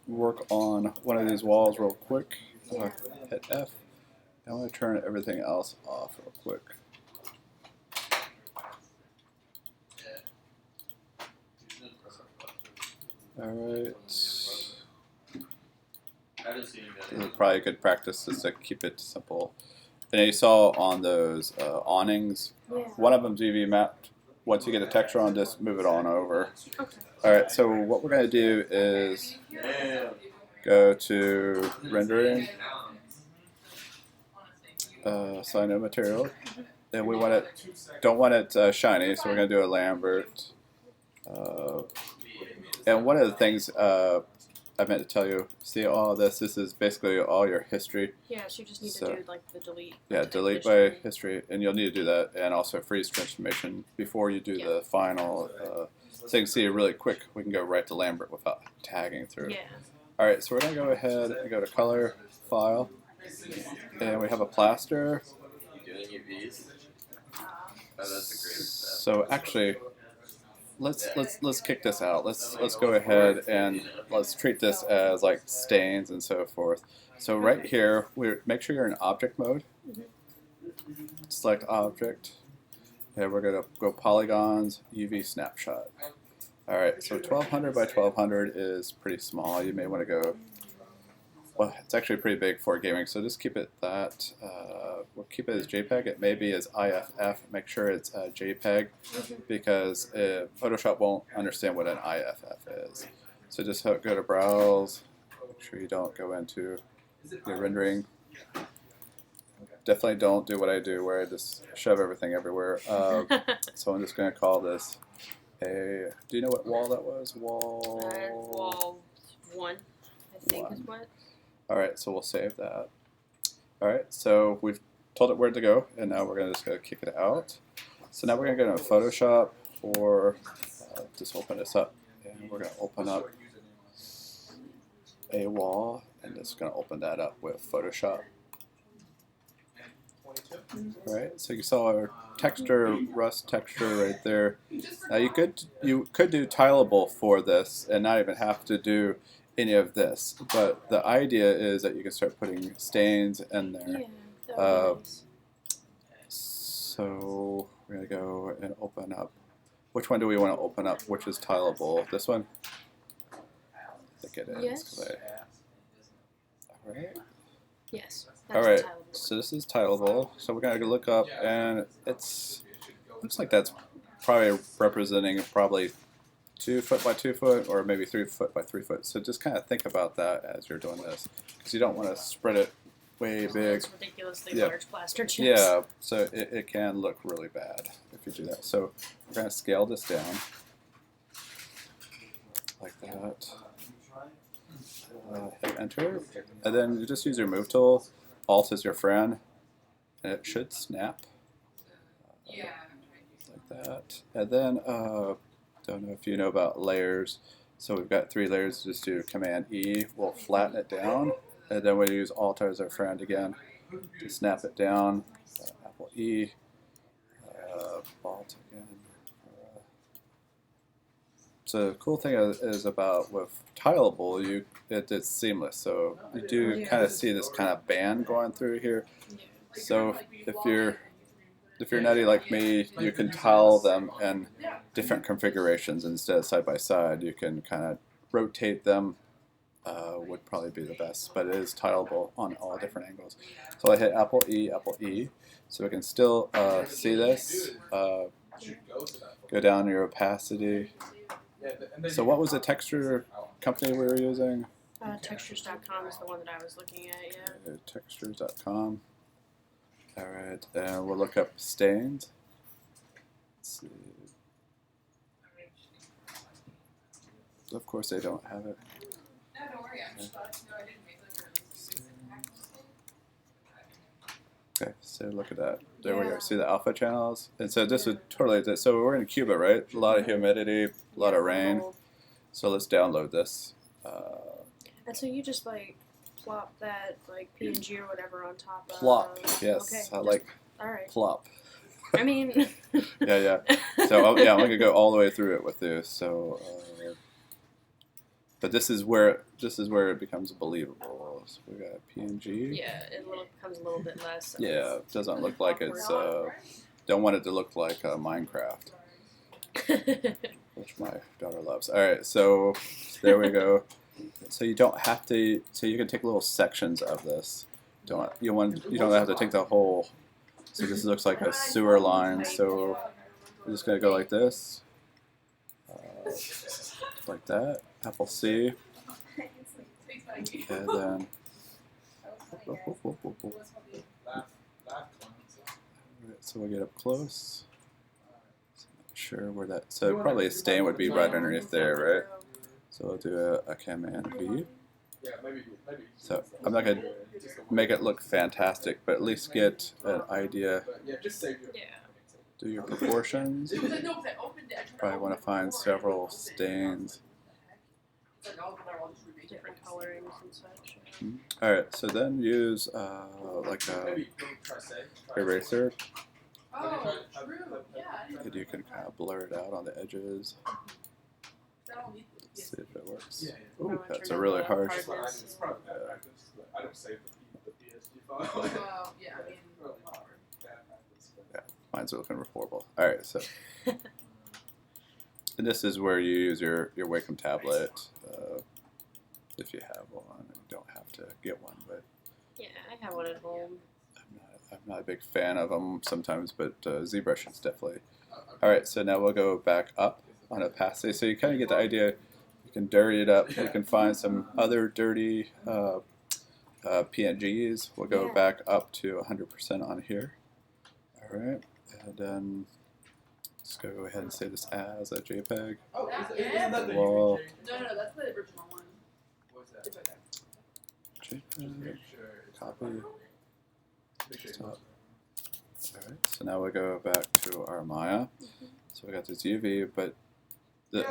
work on one of these walls real quick. Yeah. Hit F. I want to turn everything else off real quick. Alright. Probably good practice is to keep it simple. And you saw on those awnings, Yeah. one of them's UV mapped. Once you get a texture on, just move it on over. Okay. Alright, so what we're going to do is go to rendering, assign no material, and we want it, don't want it shiny, so we're going to do a Lambert. And one of the things I meant to tell you, see all this is basically all your history. Yeah, so you just need to do like the delete. Yeah, delete by history, and you'll need to do that, and also freeze transformation before you do the final. So you can see it really quick. We can go right to Lambert without tagging through. Yeah. All right, so we're gonna go ahead and go to Color, File, and we have a plaster. You doing UVs? Oh, that's a great step. So actually, let's kick this out. Let's go ahead and let's treat this as like stains and so forth. So right here, we make sure you're in object mode. Select object, and we're gonna go polygons, UV snapshot. All right, so 1200 by 1200 is pretty small. You may want to go. Well, it's actually pretty big for gaming, so just keep it that. We'll keep it as JPEG. It may be as IFF. Make sure it's JPEG because Photoshop won't understand what an IFF is. So just go to Browse. Make sure you don't go into your rendering. Definitely don't do what I do where I just shove everything everywhere. So I'm just going to call this a. Do you know what wall that was? Wall 1, I think is what. Alright, so we'll save that. Alright, so we've told it where to go, and now we're going to just go kick it out. So now we're going to go to Photoshop, or just open this up, and we're going to open up a wall, and just going to open that up with Photoshop. Alright, so you saw our texture, rust texture right there. Now you could do tileable for this, and not even have to do any of this, but the idea is that you can start putting stains in there. Yeah, nice. So we're going to go and open up. Which one do we want to open up? Which is tileable? This one? I think it is. Yes. Alright. Yes. Alright, so this is tileable. So we're going to look up, and looks like that's probably representing probably 2 foot by 2 foot, or maybe 3 foot by 3 foot. So just kind of think about that as you're doing this, because you don't want to spread it way big. It's ridiculously large plaster chips. Yeah, so it can look really bad if you do that. So we're going to scale this down like that. Hit enter, and then you just use your move tool. Alt is your friend, and it should snap like that. And then don't know if you know about layers. So we've got 3 layers. Just do Command E. We'll flatten it down, and then we'll use Alt as our friend again to snap it down. Apple E. Alt again. So the cool thing is about with tileable, it's seamless. So you do kind of see this kind of band going through here. So if you're nutty like me, you can tile them in different configurations instead of side by side. You can kind of rotate them. Would probably be the best, but it is tileable on all different angles. So I hit Apple E, so we can still see this. Go down your opacity. So what was the texture company we were using? Textures.com is the one that I was looking at, yeah. Textures.com. Alright, and we'll look up stains. Let's see. Of course they don't have it. No, don't worry, I'm just glad to know I didn't make those releases. Okay, so look at that. There we go. See the alpha channels? And so this would totally, so we're in Cuba, right? A lot of humidity, a lot of rain. So let's download this. And so you just like plop that like PNG or whatever on top of. Plop, yes. Okay, I like all right. plop. I mean. Yeah. So yeah, I'm gonna go all the way through it with you. So But this is where it becomes believable. So we got PNG. Yeah, becomes a little bit less. Yeah, it doesn't look like it's. awkward. Don't want it to look like Minecraft, which my daughter loves. All right, so there we go. So you don't have to. So you can take little sections of this. You don't have to take the whole. So this looks like a sewer line. So we're just gonna go like this, like that. Apple C, and then. So we'll get up close. Not sure where that. So probably a stain would be right underneath there, right? So we'll do a Command V. So I'm not gonna make it look fantastic, but at least get an idea. Yeah. Do your proportions. Probably want to find several stains. Different colorings and such. All right, so then use like a eraser, Oh, true. Yeah. and you can kind of blur it out on the edges. See if it works. Ooh, that's a really harsh. I don't save the PSG file. Well, yeah, I mean, Mine's looking horrible. All right, so and this is where you use your Wacom tablet if you have one. You don't have to get one, but Yeah, I have one at home. I'm not a big fan of them sometimes. But ZBrush is definitely. All right, so now we'll go back up on opacity. So you kind of get the idea. You can dirty it up. You can find some other dirty PNGs. We'll go back up to 100% on here. All right, and then let's go ahead and save this as a JPEG. Oh, isn't that the Wall. no, that's the original one. What's that? It's okay. JPEG. Copy. Make sure Stop. All right, so now we go back to our Maya. So we got this UV, but the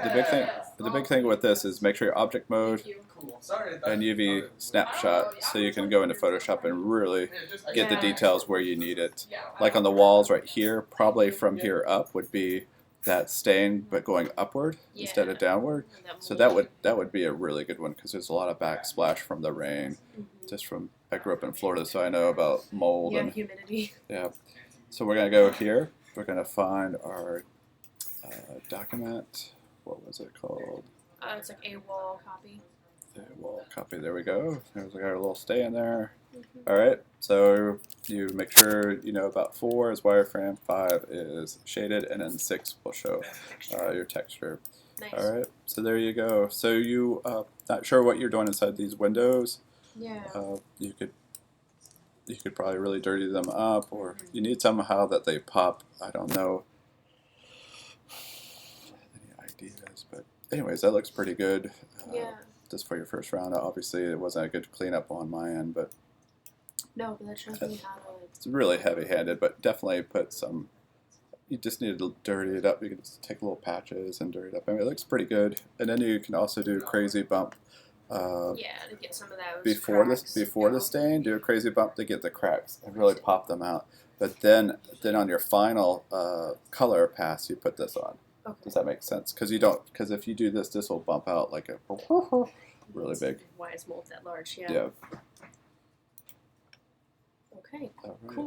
big thing with this is make sure your object mode Thank you. Cool. Sorry. and UV snapshot, so you can go into Photoshop and really get the details where you need it. Yeah. Like on the walls right here, probably from here up would be that stain, but going upward instead of downward. So that would be a really good one because there's a lot of backsplash from the rain. Just from I grew up in Florida, so I know about mold and humidity. yeah. So we're gonna go here. We're gonna find our document. What was it called? It's like a wall copy. The wall copy. There we go. There's our little stain there. All right. So you make sure you know about 4 is wireframe, 5 is shaded, and then 6 will show your texture. Nice. All right. So there you go. So you not sure what you're doing inside these windows. Yeah. You could probably really dirty them up, or you need somehow that they pop. I don't know. Any ideas? But anyways, that looks pretty good. Yeah. Just for your first round. Obviously, it wasn't a good cleanup on my end, but No, but that shows me how to. it's really heavy-handed. But definitely put some. You just need to dirty it up. You can just take little patches and dirty it up. I mean, it looks pretty good. And then you can also do crazy bump. Yeah, to get some of those Before cracks. the stain, do a crazy bump to get the cracks and really pop them out. But then on your final color pass, you put this on. Okay. Does that make sense? Because if you do this, this will bump out like a really big. Why is mold that large? Yeah. Okay. All right. Cool.